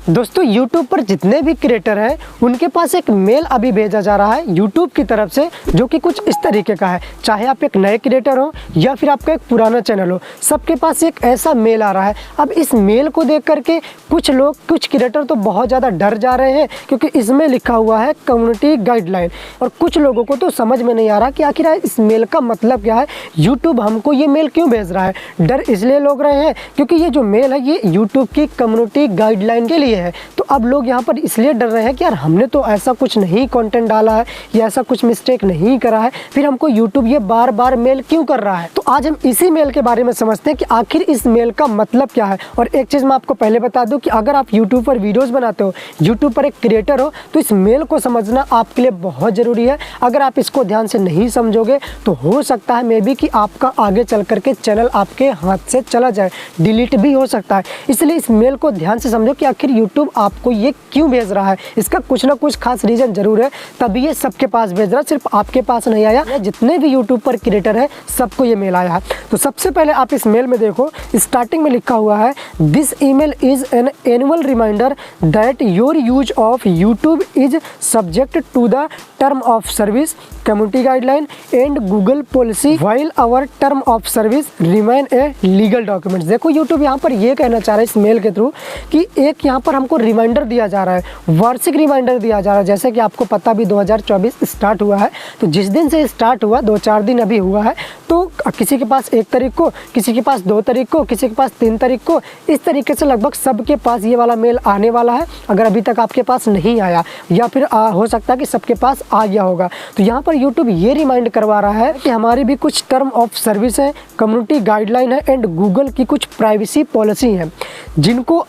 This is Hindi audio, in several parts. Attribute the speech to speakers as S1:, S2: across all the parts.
S1: दोस्तों YouTube पर जितने भी क्रिएटर हैं उनके पास एक मेल अभी भेजा जा रहा है YouTube की तरफ से, जो कि कुछ इस तरीके का है। चाहे आप एक नए क्रिएटर हो या फिर आपका एक पुराना चैनल हो, सबके पास एक ऐसा मेल आ रहा है। अब इस मेल को देख करके कुछ क्रिएटर तो बहुत ज़्यादा डर जा रहे हैं, क्योंकि इसमें लिखा हुआ है कम्युनिटी गाइडलाइन। और कुछ लोगों को तो समझ में नहीं आ रहा कि आखिर इस मेल का मतलब क्या है, YouTube हमको ये मेल क्यों भेज रहा है। डर इसलिए लोग रहे हैं क्योंकि ये जो मेल है ये YouTube की कम्युनिटी गाइडलाइन के लिए है। तो अब लोग यहाँ पर इसलिए डर रहे हैं कि यार हमने तो ऐसा कुछ नहीं कंटेंट डाला है या ऐसा कुछ मिस्टेक नहीं करा है, फिर हमको YouTube ये बार बार मेल क्यों कर रहा है। तो आज हम इसी मेल के बारे में समझते हैं कि आखिर इस मेल का मतलब क्या है। और एक चीज़ मैं आपको पहले बता दूं कि अगर आप YouTube पर वीडियोस बनाते हो, YouTube पर एक क्रिएटर हो, तो इस मेल को समझना आपके लिए बहुत ज़रूरी है। अगर आप इसको ध्यान से नहीं समझोगे तो हो सकता है मे बी कि आपका आगे चल करके चैनल आपके हाथ से चला जाए, डिलीट भी हो सकता है। इसलिए इस मेल को ध्यान से समझो कि आखिर YouTube आपको ये क्यों भेज रहा है। इसका कुछ ना कुछ खास रीज़न जरूर है, तभी ये सबके पास भेज रहा है, सिर्फ आपके पास नहीं आया। जितने भी YouTube पर क्रिएटर है सबको ये मेल आया है। तो सबसे पहले आप इस मेल में देखो, स्टार्टिंग में लिखा हुआ है this email is an annual reminder that your use of YouTube is subject to the term of service, community guideline and Google policy while our term of service remain a legal documents. देखो YouTube यहाँ पर ये कहना चाह रहा है इस मेल के थ्रू कि एक यहाँ पर हमको रिमाइंडर दिया जा रहा है, वार्षिक रिमाइंडर दिया जा रहा है। जैसे कि आपको पता भी 2024 स्टार्ट हुआ है, तो जिस दिन से स्टार्ट हुआ 2-4 दिन अभी हुआ है, तो किसी के पास 1 तारीख को, किसी के पास 2 तारीख को, किसी के पास 3 तारीख को, इस तरीके से लगभग सबके पास ये वाला मेल आने वाला है। अगर अभी तक आपके पास नहीं आया या फिर हो सकता है कि सबके पास आ गया होगा। तो यहाँ पर YouTube ये रिमाइंड करवा रहा है कि हमारी भी कुछ टर्म ऑफ सर्विस है, कम्युनिटी गाइडलाइन है एंड गूगल की कुछ प्राइवेसी पॉलिसी है, जिनको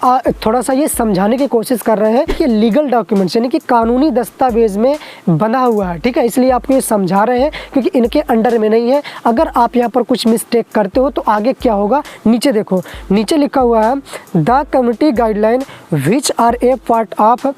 S1: थोड़ा सा ये समझाने की कोशिश कर रहे हैं कि लीगल डॉक्यूमेंट्स यानी कि कानूनी दस्तावेज में बंधा हुआ है। ठीक है, इसलिए आपको ये समझा रहे हैं क्योंकि इनके अंडर में नहीं है। अगर आप यहाँ पर कुछ मिस्टेक करते हो तो आगे क्या होगा, नीचे देखो, नीचे लिखा हुआ है the community guideline which are a part of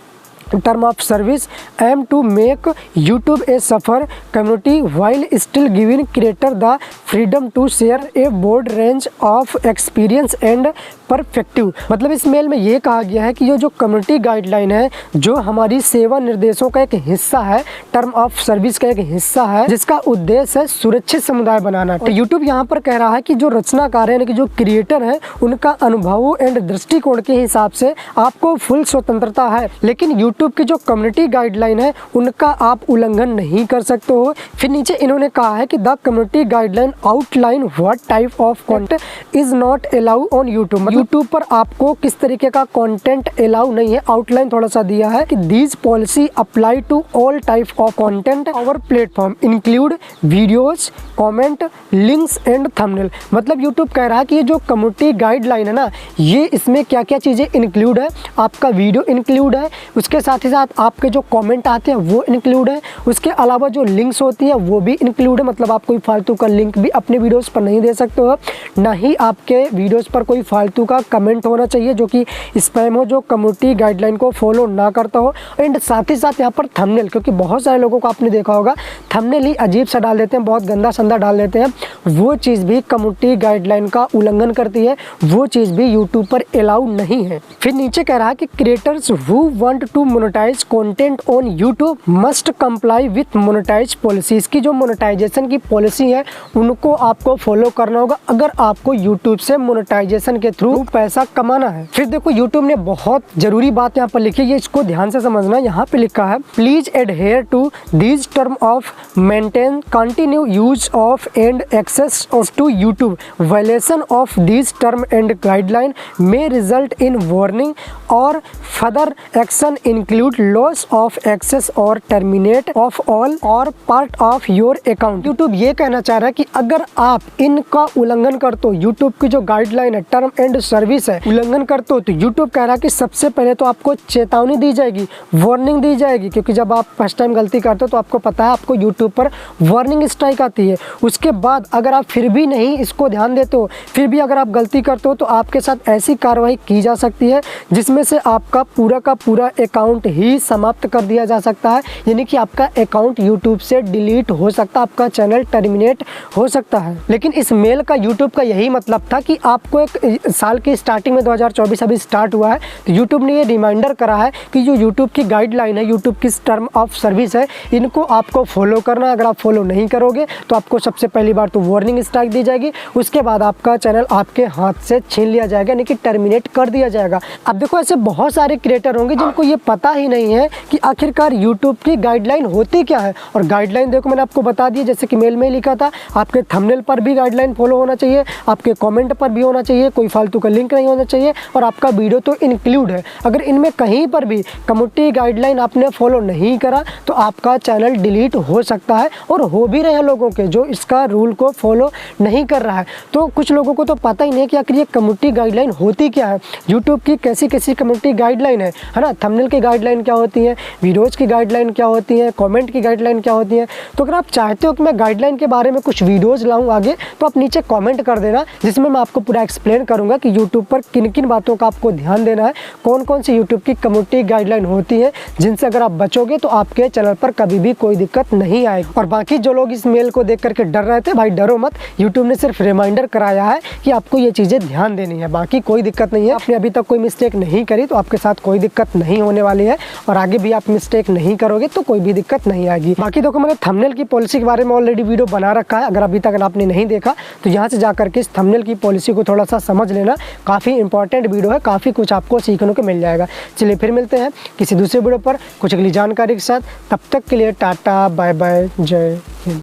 S1: term of service aim to make YouTube a suffer community while still giving creator the freedom to share a broad range of experience and perfective. मतलब इस मेल में ये कहा गया है कि ये जो कम्युनिटी गाइडलाइन है, जो हमारी सेवा निर्देशों का एक हिस्सा है, टर्म ऑफ सर्विस का एक हिस्सा है, जिसका उद्देश्य है सुरक्षित समुदाय बनाना। तो YouTube यहाँ पर कह रहा है कि जो रचनाकार है, यानी कि जो क्रिएटर है, उनका अनुभवों एंड दृष्टिकोण के हिसाब से आपको फुल स्वतंत्रता है, लेकिन YouTube की जो कम्युनिटी गाइडलाइन है उनका आप उल्लंघन नहीं कर सकते हो। फिर नीचे इन्होंने कहा है कि the community guideline outline what type of content is not allow on YouTube। YouTube पर आपको किस तरीके का कंटेंट अलाउ नहीं है, आउटलाइन थोड़ा सा दिया है कि this policy apply to all type of content our platform include videos, comment, links and thumbnail. मतलब YouTube कह रहा है कि ये जो कम्युनिटी गाइडलाइन है ना, ये इसमें क्या क्या चीज़ें इंक्लूड है, आपका वीडियो इंक्लूड है, उसके साथ ही साथ आपके जो कमेंट आते हैं वो इंक्लूड है, उसके अलावा जो लिंक्स होती है वो भी इंक्लूड है। मतलब आप कोई फालतू का लिंक भी अपने वीडियोज़ पर नहीं दे सकते हो, ना ही आपके वीडियोज़ पर कोई फालतू का कमेंट होना चाहिए जो कि स्पैम हो, जो कम्युनिटी गाइडलाइन को फॉलो ना करता हो। एंड साथ ही साथ यहाँ पर थंबनेल, क्योंकि बहुत सारे लोगों को आपने देखा होगा थंबनेल ही अजीब सा डाल देते हैं, बहुत गंदा संदा डाल देते हैं, वो चीज़ भी कम्युनिटी गाइडलाइन का उल्लंघन करती है, वो चीज़ भी यूट्यूब पर अलाउ नहीं है। फिर नीचे कह रहा है कि creators who want to monetize content on YouTube must comply with monetize policy. इसकी जो मोनेटाइजेशन की पॉलिसी है उनको आपको फॉलो करना होगा अगर आपको यूट्यूब से मोनेटाइजेशन के थ्रू पैसा कमाना है। फिर देखो YouTube ने बहुत जरूरी बात यहाँ पर लिखी है, ये इसको ध्यान से समझना। यहाँ पे लिखा है please adhere to this term of maintain continue use of and access to YouTube. Violation of this term and guideline may result in warning or further action include loss of access or terminate of all or part of your account. YouTube ये कहना चाह रहा है कि अगर आप इनका उल्लंघन करते हो, YouTube की जो गाइडलाइन है, टर्म एंड सर्विस है, उल्लंघन करते हो, तो YouTube कह रहा है कि सबसे पहले तो आपको चेतावनी दी जाएगी, वार्निंग दी जाएगी, क्योंकि जब आप फर्स्ट टाइम गलती करते हो तो आपको पता है आपको YouTube पर वार्निंग स्ट्राइक आती है। उसके बाद अगर आप फिर भी नहीं इसको ध्यान देते हो, फिर भी अगर आप गलती करते हो, तो आपके साथ ऐसी कार्रवाई की जा सकती है जिसमें से आपका पूरा का पूरा अकाउंट अकाउंट ही समाप्त कर दिया जा सकता है, यानी कि आपका अकाउंट यूट्यूब से डिलीट हो सकता है, आपका चैनल टर्मिनेट हो सकता है। लेकिन इस मेल का यूट्यूब का यही मतलब था कि आपको एक साल की स्टार्टिंग में 2024 अभी स्टार्ट हुआ है, तो यूट्यूब ने ये रिमाइंडर करा है कि जो यूट्यूब की गाइडलाइन है, यूट्यूब की टर्म ऑफ सर्विस है, इनको आपको फॉलो करना है। अगर आप फॉलो नहीं करोगे तो आपको सबसे पहली बार तो वार्निंग स्ट्राइक दी जाएगी, उसके बाद आपका चैनल आपके हाथ से छीन लिया जाएगा, यानी कि टर्मिनेट कर दिया जाएगा। अब देखो ऐसे बहुत सारे क्रिएटर होंगे जिनको ये पता ही नहीं है कि आखिरकार यूट्यूब की गाइडलाइन होती क्या है। और गाइडलाइन देखो मैंने आपको बता दी, जैसे कि मेल में लिखा था, आपके थंबनेल पर भी गाइडलाइन फॉलो होना चाहिए, आपके कमेंट पर भी होना चाहिए, कोई फालतू का लिंक नहीं होना चाहिए, और आपका वीडियो तो इंक्लूड है। अगर इनमें कहीं पर भी कम्युनिटी गाइडलाइन आपने फॉलो नहीं करा तो आपका चैनल डिलीट हो सकता है, और हो भी रहे हैं लोगों के जो इसका रूल को फॉलो नहीं कर रहा है। तो कुछ लोगों को तो पता ही नहीं है कि आखिर ये कम्युनिटी गाइडलाइन होती क्या है, यूट्यूब की कैसी कैसी कम्युनिटी गाइडलाइन है ना। थंबनेल की गाइडलाइन क्या होती है, वीडियोज़ की गाइडलाइन क्या होती है, कमेंट की गाइडलाइन क्या होती है। तो अगर आप चाहते हो कि मैं गाइडलाइन के बारे में कुछ वीडियोज़ लाऊं आगे, तो आप नीचे कमेंट कर देना, जिसमें मैं आपको पूरा एक्सप्लेन करूंगा कि यूट्यूब पर किन किन बातों का आपको ध्यान देना है, कौन कौन सी यूट्यूब की कम्युनिटी गाइडलाइन होती है, जिनसे अगर आप बचोगे तो आपके चैनल पर कभी भी कोई दिक्कत नहीं आएगी। और बाकी जो लोग इस मेल को देख करके डर रहे थे, भाई डरो मत, यूट्यूब ने सिर्फ रिमाइंडर कराया है कि आपको ये चीज़ें ध्यान देनी है, बाकी कोई दिक्कत नहीं है। आपने अभी तक कोई मिस्टेक नहीं करी तो आपके साथ कोई दिक्कत नहीं होने वाली है, और आगे भी आप मिस्टेक नहीं करोगे तो कोई भी दिक्कत नहीं आएगी। बाकी देखो मैंने थंबनेल की पॉलिसी के बारे में ऑलरेडी वीडियो बना रखा है, अगर अभी तक आपने नहीं देखा तो यहाँ से जाकर के इस थंबनेल की पॉलिसी को थोड़ा सा समझ लेना, काफ़ी इंपॉर्टेंट वीडियो है, काफ़ी कुछ आपको सीखने को मिल जाएगा। चलिए फिर मिलते हैं किसी दूसरे वीडियो पर कुछ अगली जानकारी के साथ, तब तक के लिए टाटा बाय बाय, जय हिंद।